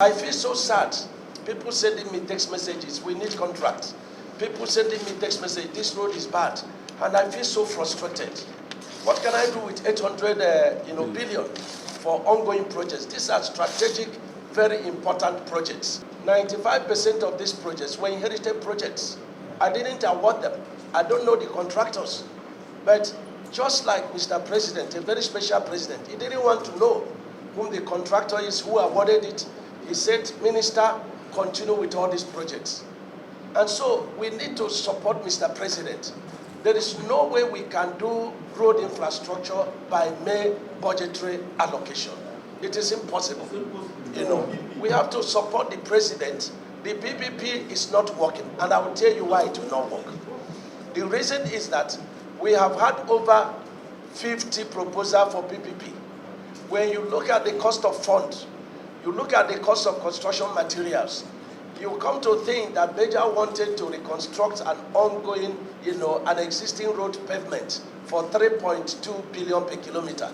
I feel so sad. People sending me text messages, we need contracts. People sending me text message, this road is bad. And I feel so frustrated. What can I do with 800 billion for ongoing projects? These are strategic, very important projects. 95% of these projects were inherited projects. I didn't award them. I don't know the contractors. But just like Mr. President, a very special president, he didn't want to know whom the contractor is, who awarded it. He said, Minister, continue with all these projects. And so we need to support Mr. President. There is no way we can do road infrastructure by mere budgetary allocation. It is impossible. We have to support the president. The PPP is not working, and I will tell you why it will not work. The reason is that we have had over 50 proposals for PPP. When you look at the cost of funds, you look at the cost of construction materials, you come to think that Beja wanted to reconstruct an ongoing, an existing road pavement for 3.2 billion per kilometer.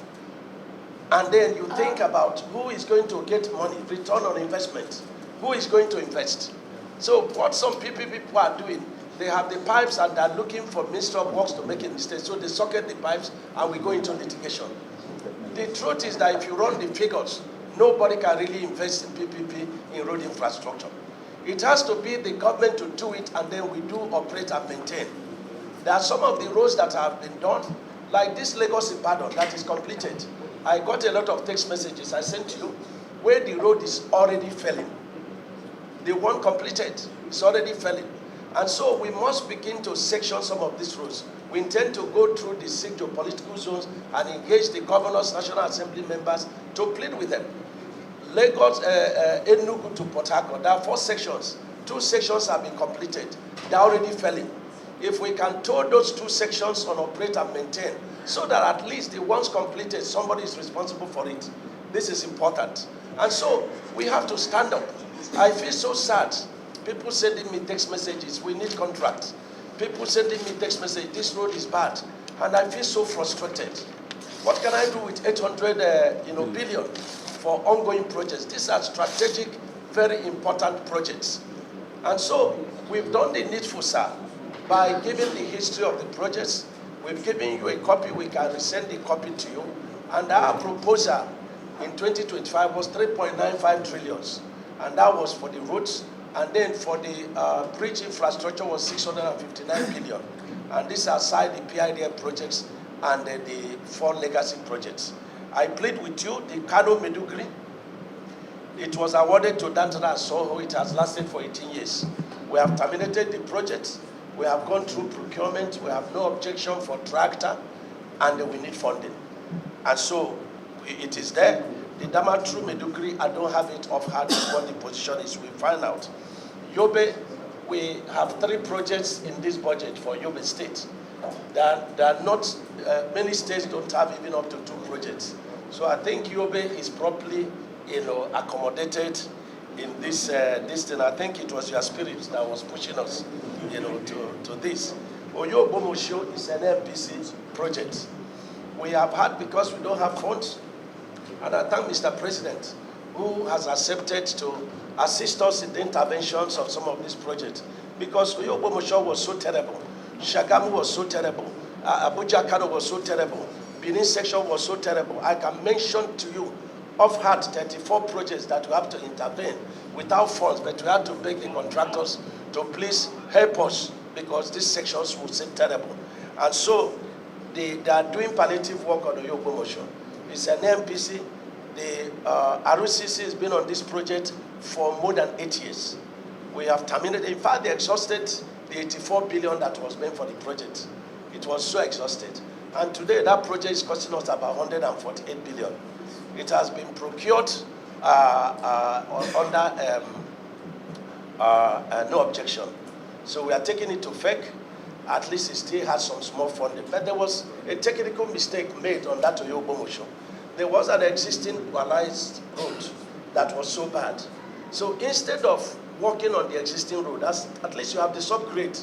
And then you think about who is going to get money, return on investment, who is going to invest. So what some people are doing, they have the pipes and they're looking for Ministry of Works to make a mistake. So they socket the pipes and we go into litigation. The truth is that if you run the figures, nobody can really invest in PPP in road infrastructure. It has to be the government to do it, and then we do operate and maintain. There are some of the roads that have been done, like this Lagos-Ibadan that is completed. I got a lot of text messages I sent to you where the road is already failing. The one completed is already failing. And so we must begin to section some of these roads. We intend to go through the 6 geopolitical zones and engage the governors, National Assembly members to plead with them. Lagos, Enugu to Port Harcourt, there are 4 sections. 2 sections have been completed. They are already failing. If we can tow those 2 sections on operate and maintain, so that at least the ones completed, somebody is responsible for it. This is important. And so we have to stand up. I feel so sad. People sending me text messages, we need contracts. People sending me text message, this road is bad. And I feel so frustrated. What can I do with 800 billion for ongoing projects? These are strategic, very important projects. And so we've done the needful, sir, by giving the history of the projects. We've given you a copy, we can resend the copy to you. And our proposal in 2025 was 3.95 trillion. And that was for the roads. And then for the bridge infrastructure was 659 billion. And this aside the PIDF projects and the 4 legacy projects. I plead with you, the Kano Medugri, it was awarded to Dantara and Soho. It has lasted for 18 years. We have terminated the project. We have gone through procurement. We have no objection for tractor, and we need funding. And so it is there. The Damatru Medugri, I don't have it off hand what the position is. We find out. Yobe, we have 3 projects in this budget for Yobe State. There are not, many states don't have even up to 2 projects. So I think Yobe is properly, accommodated in this thing. I think it was your spirit that was pushing us, to this. Oyo Bomosho is an MPC project. We have had, because we don't have funds, and I thank Mr. President, who has accepted to assist us in the interventions of some of these projects. Because Oyo Bomosho was so terrible. Shagamu was so terrible. Abuja Kano was so terrible. Benin section was so terrible. I can mention to you off-hand 34 projects that we have to intervene without funds, but we have to beg the contractors to please help us because these sections will seem terrible. And so they are doing palliative work on the Yogomosho. It's an MPC. The RUCC has been on this project for more than 8 years. We have terminated. In fact, they exhausted the 84 billion that was meant for the project. It was so exhausted. And today, that project is costing us about 148 billion. It has been procured under no objection. So we are taking it to FEC. At least it still has some small funding. But there was a technical mistake made on that Oyo Bomosho. There was an existing dualized road that was so bad. So instead of working on the existing road, at least you have the subgrade,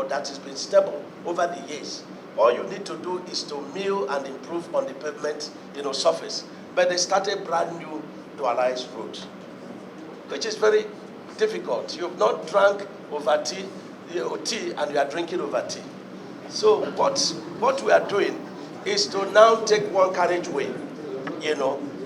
that has been stable over the years. All you need to do is to mill and improve on the pavement, surface. But they started brand new dualized roads. which is very difficult. You've not drunk over tea, and you are drinking over tea. So what we are doing is to now take one carriageway,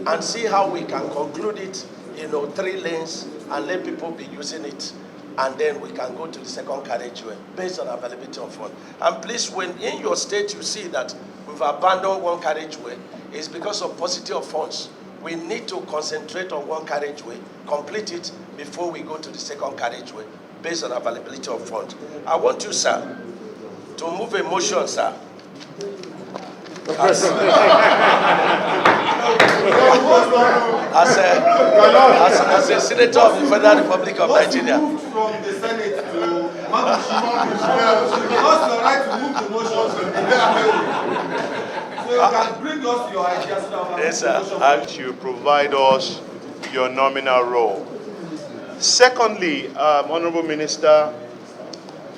and see how we can conclude it, 3 lanes, and let people be using it. And then we can go to the second carriageway based on availability of funds. And please, when in your state you see that we've abandoned one carriageway, it's because of paucity of funds. We need to concentrate on one carriageway, complete it before we go to the second carriageway based on availability of funds. I want you, sir, to move a motion, sir. As a senator of the Federal Republic of Nigeria. Moved from the Senate to because you're right to move the motion from the so you can bring us your ideas. Yes, sir. You provide us your nominal role. Secondly, Honorable Minister,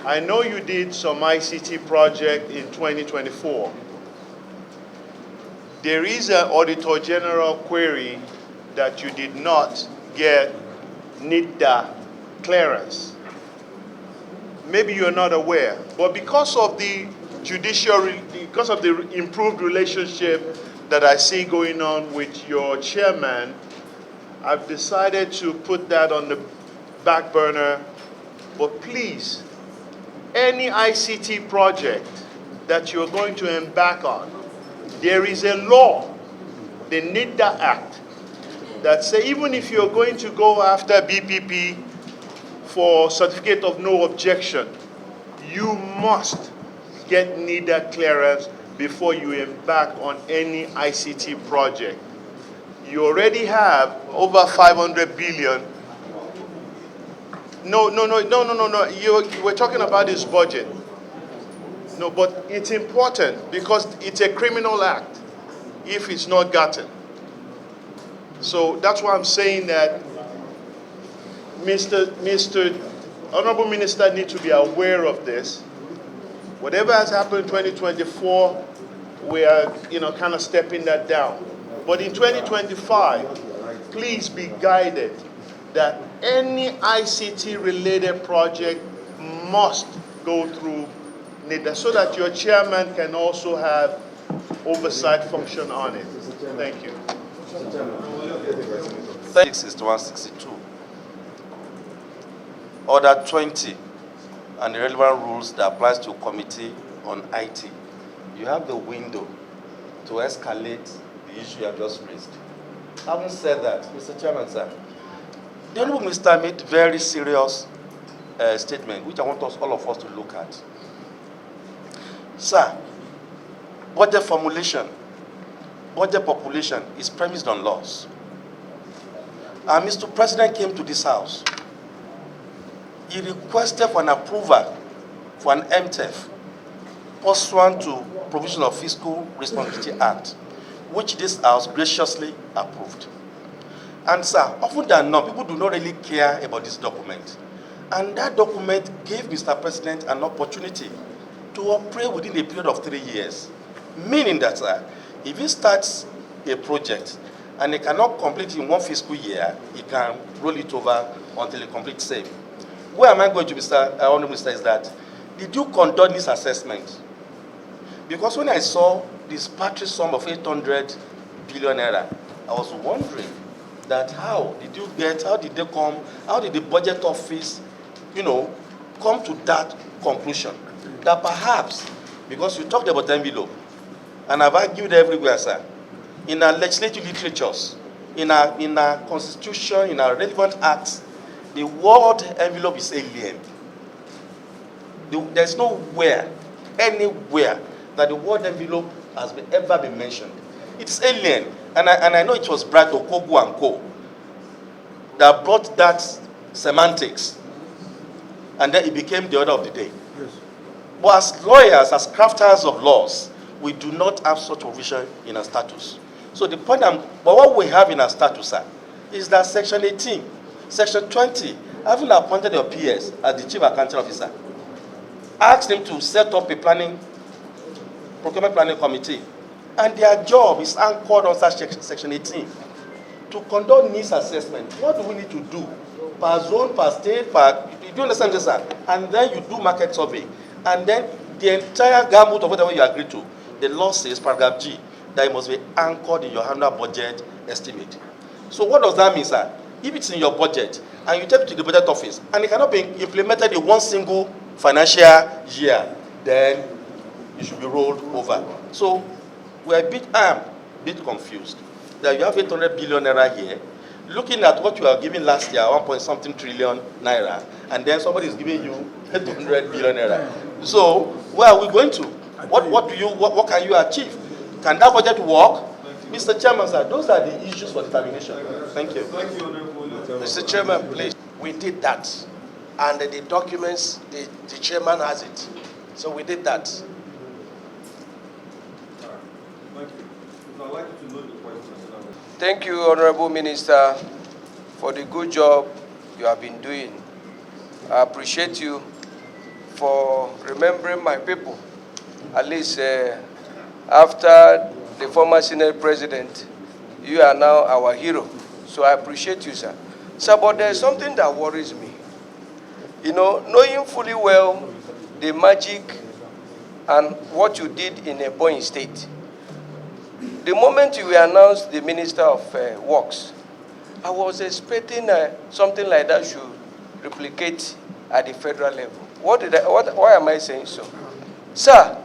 I know you did some ICT project in 2024. There is an Auditor General query that you did not get NIDA clearance. Maybe you're not aware, but because of the because of the improved relationship that I see going on with your chairman, I've decided to put that on the back burner. But please, any ICT project that you're going to embark on, there is a law, the NIDA Act, that says even if you're going to go after BPP for certificate of no objection, you must get NIDA clearance before you embark on any ICT project. You already have over 500 billion. No. You were talking about this budget. No, but it's important because it's a criminal act if it's not gotten. So that's why I'm saying that Mr. Honorable Minister needs to be aware of this. Whatever has happened in 2024, we are, kind of stepping that down. But in 2025, please be guided that any ICT-related project must go through NIDA so that your chairman can also have oversight function on it. Thank you. 6162. Order 20 and the relevant rules that applies to committee on IT. You have the window to escalate the issue you have just raised. Having said that, Mr. Chairman, sir, the Honorable Minister made very serious statement, which I want all of us to look at. Sir, budget formulation, budget population is premised on laws. And Mr. President came to this house. He requested for an approval for an MTEF pursuant to provision of Fiscal Responsibility Act, which this house graciously approved. And sir, often than not, people do not really care about this document. And that document gave Mr. President an opportunity to operate within a period of 3 years. Meaning that, sir, if he starts a project and he cannot complete it in one fiscal year, he can roll it over until he completes same. Where am I going to, Mr. Honorable Minister, is that, did you conduct this assessment? Because when I saw this paltry sum of 800 billion naira, I was wondering that how did the budget office, come to that conclusion? That perhaps, because you talked about envelope, and I've argued everywhere, sir, in our legislative literatures, in our constitution, in our relevant acts, the word envelope is alien. There's nowhere, anywhere, that the word envelope has ever been mentioned. It's alien. And I know it was Brad Okogu and Co. that brought that semantics. And then it became the order of the day. Yes. But as lawyers, as crafters of laws, we do not have such provision in our status. So the point but what we have in our status, sir, is that Section 18, Section 20, having appointed your PS as the Chief Accounting Officer, asked him to set up a procurement planning committee. And their job is anchored on such Section 18 to conduct needs assessment. What do we need to do per zone, per state, per, you do understand this, sir? And then you do market survey. And then the entire gamut of whatever you agree to, the law says, paragraph G, that it must be anchored in your annual budget estimate. So what does that mean, sir? If it's in your budget, and you take it to the budget office, and it cannot be implemented in one single financial year, then it should be rolled over. So I am a bit confused that you have 800 billion naira here, looking at what you are giving last year, 1.something trillion naira, and then somebody is giving you 800 billion naira. So where are we going to? What can you achieve? Can that budget work? Mr. Chairman, sir, those are the issues for determination. Thank you. Thank you, Honorable. Mr. Chairman, please. We did that. And the documents, the chairman has it. So we did that. Thank you. So I'd like you to know the question. Thank you, Honorable Minister, for the good job you have been doing. I appreciate you for remembering my people. At least after the former Senate President, you are now our hero. So I appreciate you, sir. Sir, but there's something that worries me. You know, knowing fully well the magic and what you did in Ebonyi State, the moment you announced the Minister of Works, I was expecting something like that should replicate at the federal level. Why am I saying so? Sir,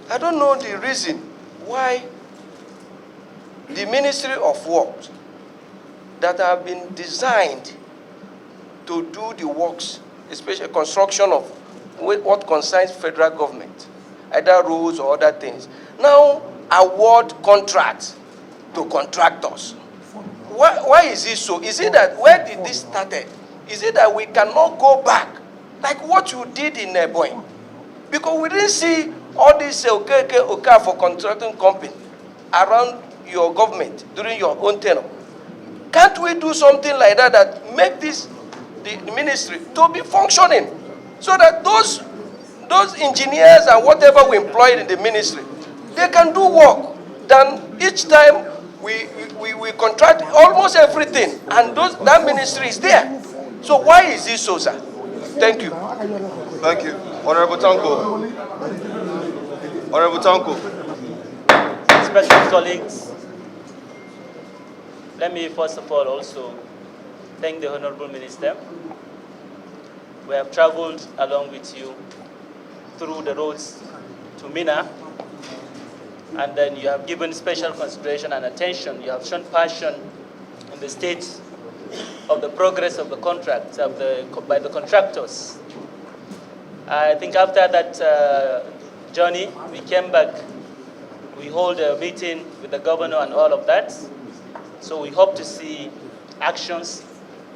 I don't know the reason why the Ministry of Works that have been designed to do the works, especially construction of what concerns federal government, either roads or other things, now award contracts to contractors. Why is it so? Is it that, where did this started? Is it that we cannot go back like what you did in Ebonyi? Because we didn't see all this okay for contracting company around your government during your own tenure. Can't we do something like that that make this the ministry to be functioning, so that those engineers and whatever we employed in the ministry, they can do work? Then each time we contract almost everything, and that ministry is there. So why is this so, sir? Thank you. Thank you. Honorable Tanko. Honorable Tanko. Respected colleagues, let me first of all also thank the Honorable Minister. We have traveled along with you through the roads to Mina, and then you have given special consideration and attention. You have shown passion in the state of the progress of the contracts by the contractors. I think after that journey, we came back. We hold a meeting with the governor and all of that. So we hope to see actions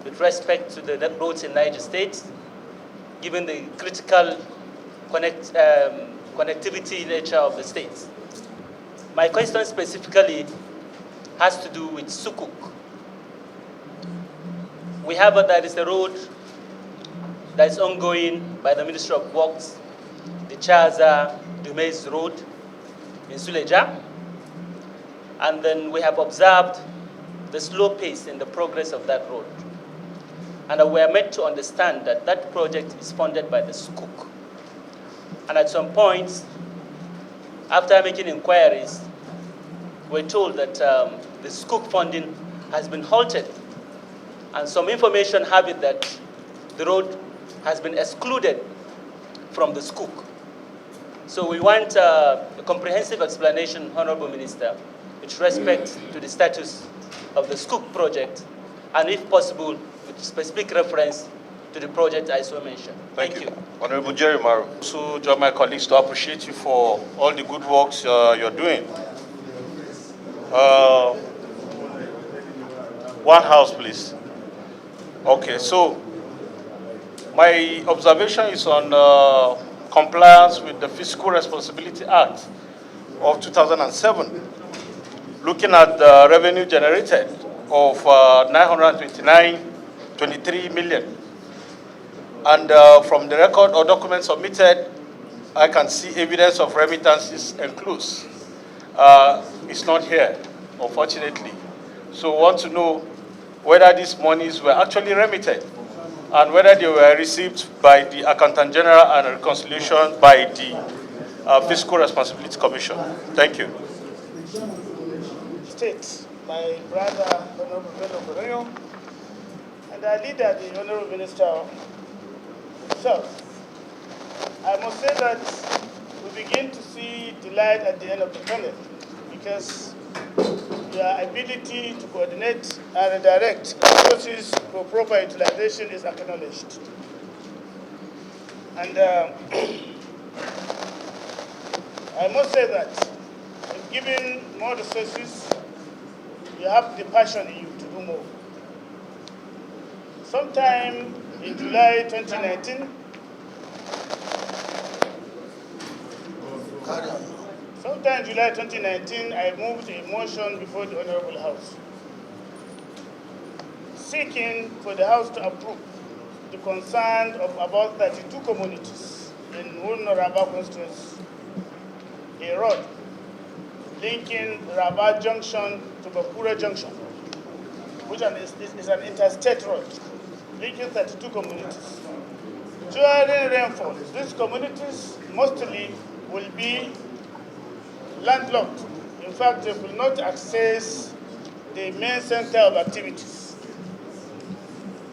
with respect to the roads in Niger State, given the critical connectivity nature of the state. My question specifically has to do with Sukuk. We have that is a road that is ongoing by the Ministry of Works, the Chaza Dumais Road in Suleja. And then we have observed the slow pace in the progress of that road. And we are meant to understand that that project is funded by the Sukuk. And at some point, after making inquiries, we're told that the Sukuk funding has been halted. And some information have it that the road has been excluded from the Sukuk. So we want a comprehensive explanation, Honorable Minister, with respect to the status of the Sukuk project, and if possible, with specific reference to the project I so mentioned. Thank you. Honorable Jerry Maru. Also join my colleagues to appreciate you for all the good works you're doing. One house, please. Okay, so my observation is on compliance with the Fiscal Responsibility Act of 2007. Looking at the revenue generated of 929.23 million. And from the record or document submitted, I can see evidence of remittances enclosed. It's not here, unfortunately. So I want to know whether these monies were actually remitted and whether they were received by the Accountant General and reconciliation by the Fiscal Responsibility Commission. Thank you. State, my brother, Honorable Bello Correo, and our leader, the Honorable Minister himself. I must say that we begin to see the light at the end of the tunnel because your ability to coordinate and redirect resources for proper utilization is acknowledged. And I must say that if given more resources, you have the passion in you to do more. Sometime in July 2019, sometime in July 2019, I moved a motion before the Honorable House, seeking for the House to approve the concern of about 32 communities in Wulno-Rabat constituency, a road linking Rabat Junction to Bakura Junction, which is an interstate road linking 32 communities. During rainfall, these communities mostly will be landlocked. In fact, they will not access the main center of activities.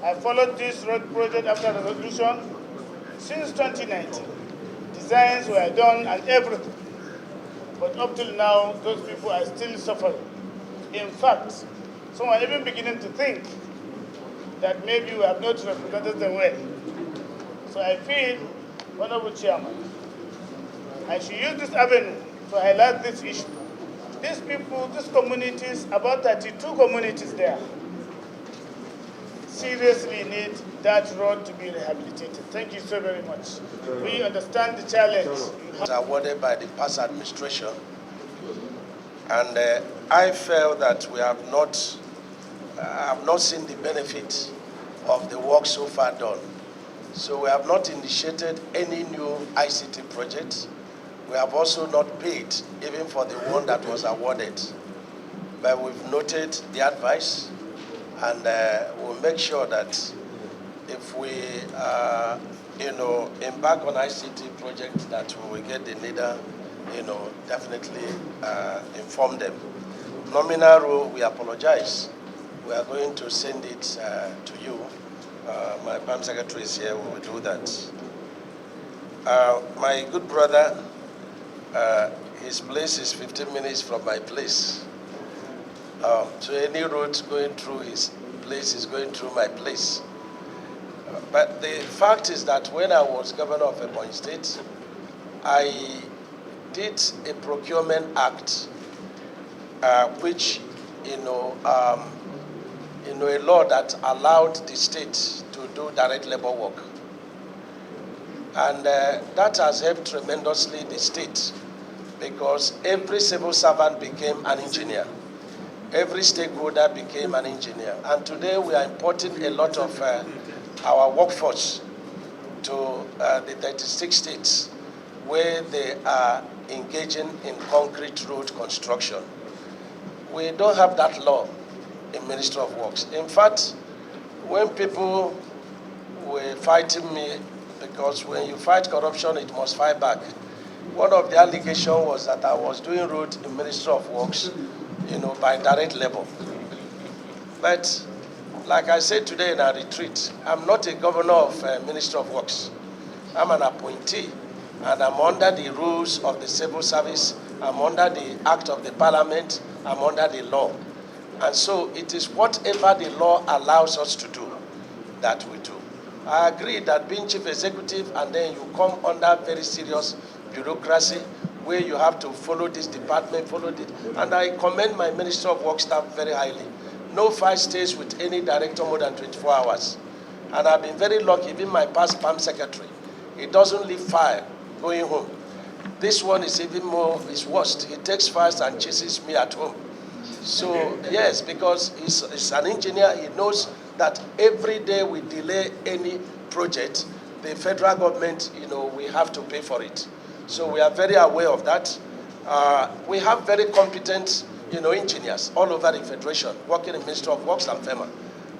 I followed this road project after resolution since 2019. Designs were done and everything. But up till now, those people are still suffering. In fact, some are even beginning to think that maybe we have not represented them well. So I feel, Honorable Chairman, I should use this avenue to highlight this issue. These people, these communities, about 32 communities there, seriously need that road to be rehabilitated. Thank you so very much. We understand the challenge. Was awarded by the past administration, and I felt that we have not seen the benefit of the work so far done. So we have not initiated any new ICT project. We have also not paid even for the one that was awarded. But we've noted the advice, and we'll make sure that if we embark on ICT project, that we will get the leader, definitely inform them. Nominal rule, we apologize. We are going to send it to you. My PAM secretary is here, we will do that. My good brother, his place is 15 minutes from my place. So any road going through his place is going through my place. But the fact is that when I was governor of Ebonyi State, I did a procurement act, which, a law that allowed the state to do direct labor work. And that has helped tremendously the state, because every civil servant became an engineer. Every stakeholder became an engineer. And today we are importing a lot of our workforce to the 36 states where they are engaging in concrete road construction. We don't have that law in Ministry of Works. In fact, when people were fighting me, because when you fight corruption, it must fight back. One of the allegations was that I was doing road in Ministry of Works, by direct labor. But like I said today in our retreat, I'm not a governor of Ministry of Works. I'm an appointee, and I'm under the rules of the civil service. I'm under the act of the parliament. I'm under the law. And so it is whatever the law allows us to do that we do. I agree that being chief executive and then you come under very serious bureaucracy where you have to follow this department, follow this. And I commend my Ministry of Work staff very highly. No file stays with any director more than 24 hours. And I've been very lucky, even my past PAM secretary, he doesn't leave file going home. This one is even more, is worst. He takes files and chases me at home. So yes, because he's an engineer, he knows that every day we delay any project, the federal government, we have to pay for it. So we are very aware of that. We have very competent, engineers all over the Federation, working in Ministry of Works and FEMA.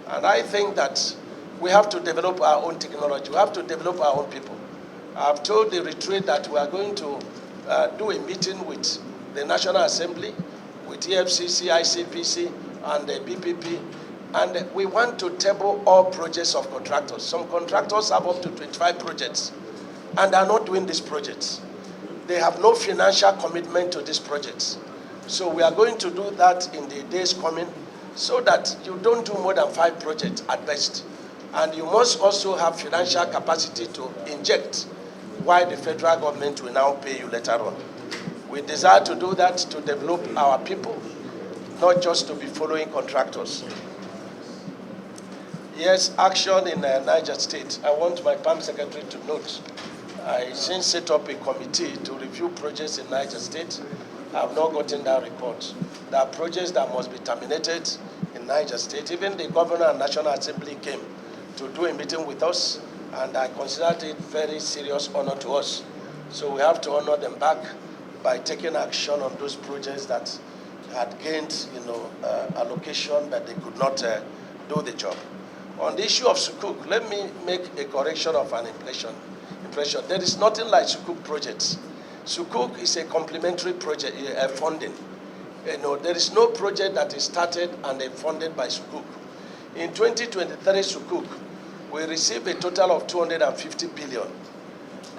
And I think that we have to develop our own technology. We have to develop our own people. I've told the retreat that we are going to do a meeting with the National Assembly, with EFCC, ICPC, and the BPP, and we want to table all projects of contractors. Some contractors have up to 25 projects, and are not doing these projects. They have no financial commitment to these projects. So we are going to do that in the days coming, so that you don't do more than 5 projects at best. And you must also have financial capacity to inject, while the federal government will now pay you later on. We desire to do that to develop our people, not just to be following contractors. Yes, action in Niger State. I want my PAM secretary to note, I since set up a committee to review projects in Niger State. I have not gotten that report. There are projects that must be terminated in Niger State. Even the governor and National Assembly came to do a meeting with us, and I considered it very serious honor to us. So we have to honor them back by taking action on those projects that had gained, allocation, but they could not do the job. On the issue of Sukuk, let me make a correction of an impression. There is nothing like Sukuk projects. Sukuk is a complementary project, funding. There is no project that is started and funded by Sukuk. In 2023 Sukuk, we received a total of 250 billion.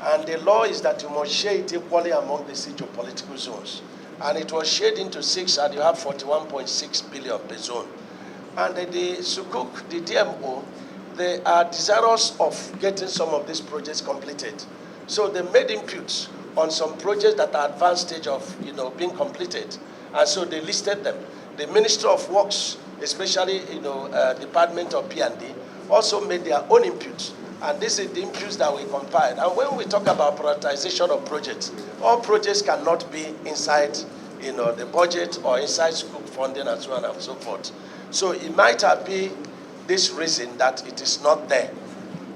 And the law is that you must share it equally among the socio-political zones. And it was shared into 6, and you have 41.6 billion per zone. And the Sukuk, the DMO, they are desirous of getting some of these projects completed. So they made inputs on some projects that are advanced stage of being completed. And so they listed them. The Ministry of Works, especially Department of P&D, also made their own inputs. And this is the inputs that we compiled. And when we talk about prioritization of projects, all projects cannot be inside the budget or inside Sukuk funding and so on and so forth. So it might have been this reason that it is not there.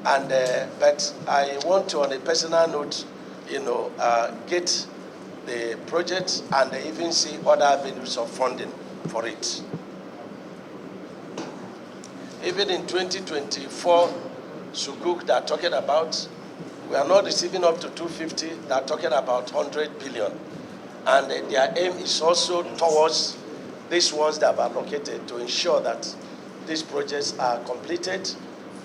And but I want to, on a personal note, get the project and even see other avenues of funding for it. Even in 2024, Sukuk they are talking about, we are not receiving up to 250, they are talking about 100 billion. And their aim is also towards these ones that have allocated to ensure that these projects are completed,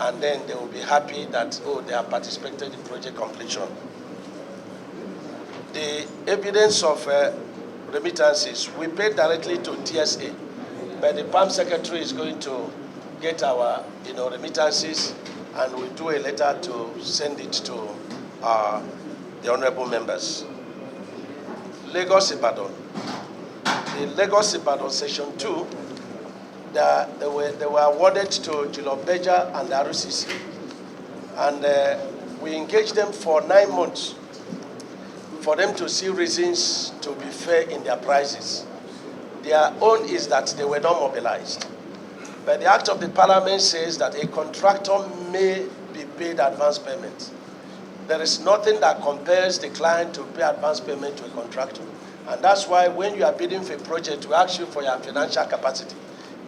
and then they will be happy that, they have participated in project completion. The evidence of remittances, we pay directly to TSA, but the PAM secretary is going to get our remittances, and we do a letter to send it to the honorable members. Lagos Ibadan. The Lagos Ibadan Section 2, they were awarded to Jilobeja and the RCC, and we engaged them for 9 months for them to see reasons to be fair in their prices. Their own is that they were not mobilized. But the Act of the Parliament says that a contractor may be paid advance payment. There is nothing that compels the client to pay advance payment to a contractor. And that's why when you are bidding for a project, we ask you for your financial capacity,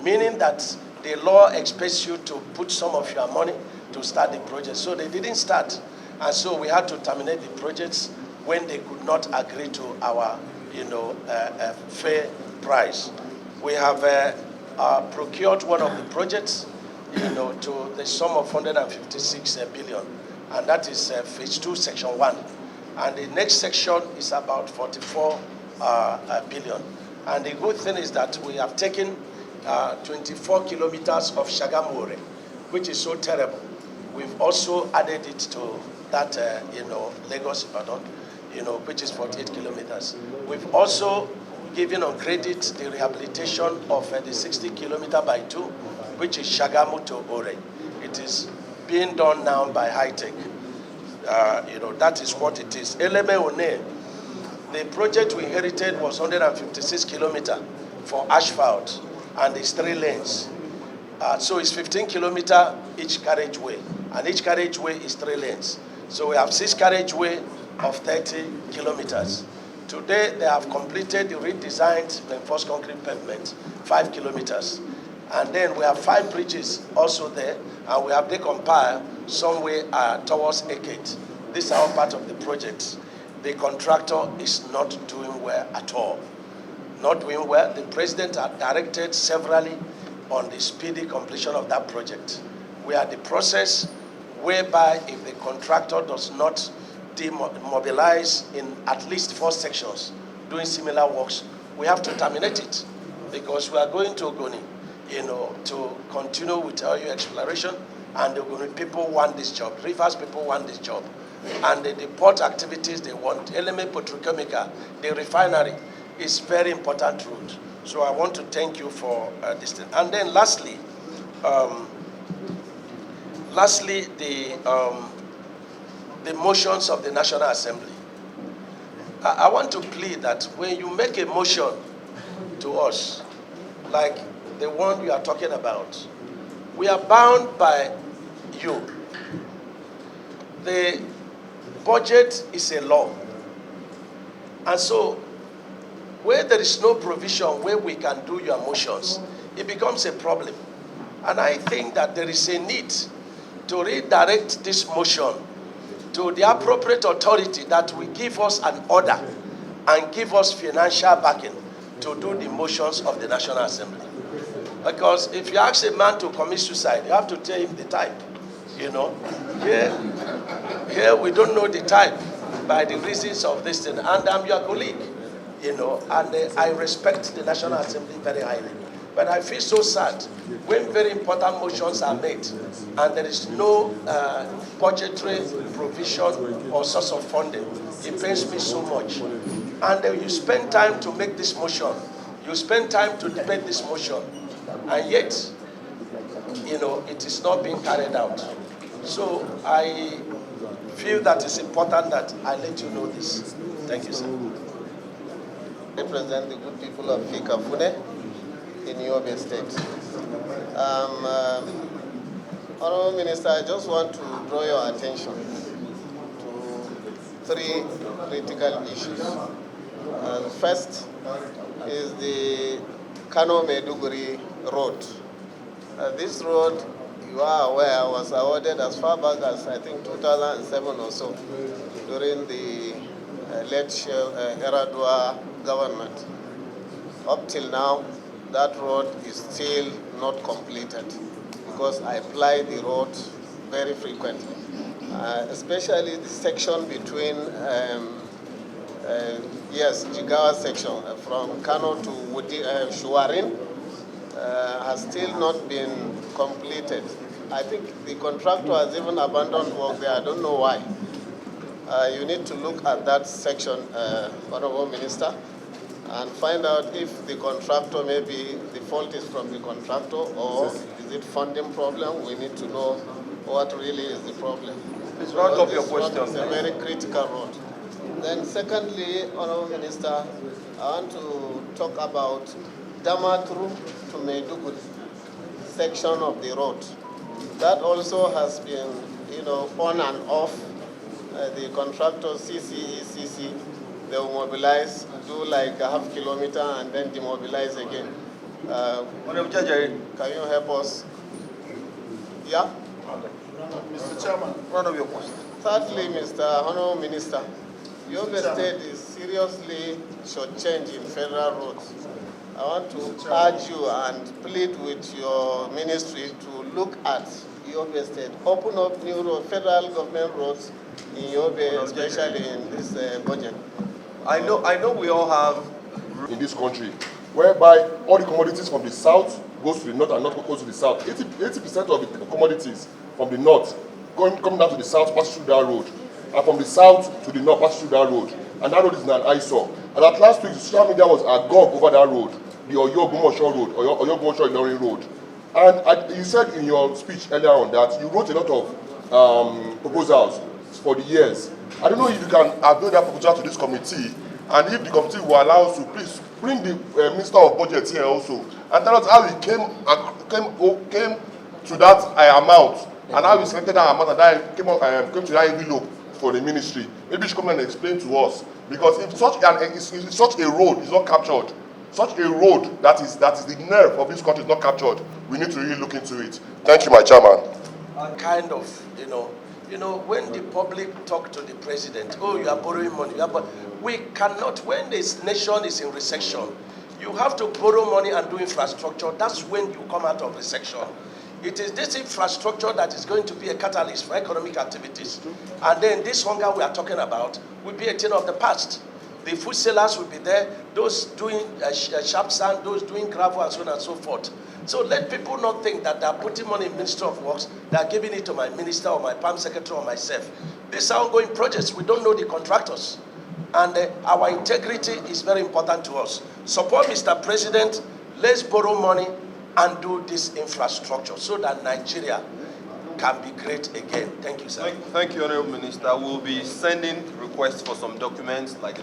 meaning that the law expects you to put some of your money to start the project. So they didn't start. And so we had to terminate the projects when they could not agree to our fair price. We have procured one of the projects to the sum of 156 billion. And that is phase 2, section 1. And the next section is about 44 billion. And the good thing is that we have taken 24 kilometers of Shagamore, which is so terrible. We've also added it to that, Lagos Ibadan, which is 48 kilometers. We've also given on credit the rehabilitation of the 60 kilometer by 2, which is Shagamu to Ore. It is being done now by high tech. That is what it is. Eleme One, the project we inherited was 156 kilometers for asphalt, and it's 3 lanes. So it's 15 kilometers each carriageway, and each carriageway is 3 lanes. So we have 6 carriageway of 30 kilometers. Today they have completed the redesigned reinforced concrete pavement, 5 kilometers. And then we have 5 bridges also there, and we have decompiled somewhere towards Ekate. These are all part of the project. The contractor is not doing well at all. Not doing well. The president had directed severally on the speedy completion of that project. We are the process whereby if the contractor does not demobilize in at least 4 sections doing similar works, we have to terminate it, because we are going to Ogoni, to continue with oil exploration, and the Ogoni people want this job. Rivers people want this job. And the port activities they want, LMA Petrochemical, the refinery, is very important route. So I want to thank you for this thing. And then lastly, the motions of the National Assembly. I want to plead that when you make a motion to us, like the one you are talking about, we are bound by you. The budget is a law. And so, where there is no provision where we can do your motions, it becomes a problem. And I think that there is a need to redirect this motion to the appropriate authority that will give us an order and give us financial backing to do the motions of the National Assembly. Because if you ask a man to commit suicide, you have to tell him the type. Here we don't know the type by the reasons of this thing. And I'm your colleague, and I respect the National Assembly very highly. But I feel so sad when very important motions are made and there is no budgetary provision or source of funding. It pains me so much. And you spend time to make this motion. You spend time to debate this motion. And yet, it is not being carried out. So I feel that it's important that I let you know this. Thank you, sir. Represent the good people of Fikafune in Yobe State. Honorable Minister, I just want to draw your attention to 3 critical issues. First is the Kano-Maiduguri road. This road, you are aware, was awarded as far back as, I think, 2007 or so, during the late Eradua government. Up till now, that road is still not completed because I ply the road very frequently, especially the section between, Jigawa section from Kano to Shuwarin has still not been completed. I think the contractor has even abandoned work there. I don't know why. You need to look at that section, Honorable Minister, and find out if the contractor, maybe the fault is from the contractor, or is it funding problem? We need to know what really is the problem. Please round up your question. It's a very critical road. Then secondly, Honorable Minister, I want to talk about Damaturu to Maiduguri section of the road. That also has been, on and off. The contractor, CC, they will mobilize, do like a half kilometer and then demobilize again. Can you help us? Yeah? Mr. Chairman, round up your question. Thirdly, Mr. Honorable Minister, Yobe State is seriously shortchanged in federal roads. I want to urge you and plead with your ministry to look at Yobe State, open up new federal government roads in Yobe, especially in this budget. I know we all have in this country, whereby all the commodities from the south goes to the north and north goes to the south. 80% of the commodities from the north coming down to the south pass through that road, and from the south to the north pass through that road. And that road is an eyesore. And that last week, the social media was agog over that road, the Oyo Gumosho Road, Oyo Gumosho Ilorin Road. And you said in your speech earlier on that you wrote a lot of proposals for the years. I don't know if you can avail that proposal to this committee, and if the committee will allow us to, please bring the Minister of Budget here also and tell us how he came to that amount, and how he selected that amount, and that came to that envelope for the ministry. Maybe you should come and explain to us, because if such a road is not captured, such a road that is the nerve of this country is not captured, we need to really look into it. Thank you, my chairman. Kind of, when the public talk to the president, oh, you are borrowing money, we cannot, when this nation is in recession, you have to borrow money and do infrastructure. That's when you come out of recession. It is this infrastructure that is going to be a catalyst for economic activities. And then this hunger we are talking about will be a thing of the past. The food sellers will be there, those doing sharp sand, those doing gravel, and so on and so forth. So let people not think that they are putting money in Ministry of Works, they are giving it to my minister or my PAM secretary or myself. These are ongoing projects. We don't know the contractors. And our integrity is very important to us. Support Mr. President. Let's borrow money and do this infrastructure so that Nigeria can be great again. Thank you, sir. Thank you, Honorable Minister. We'll be sending requests for some documents like the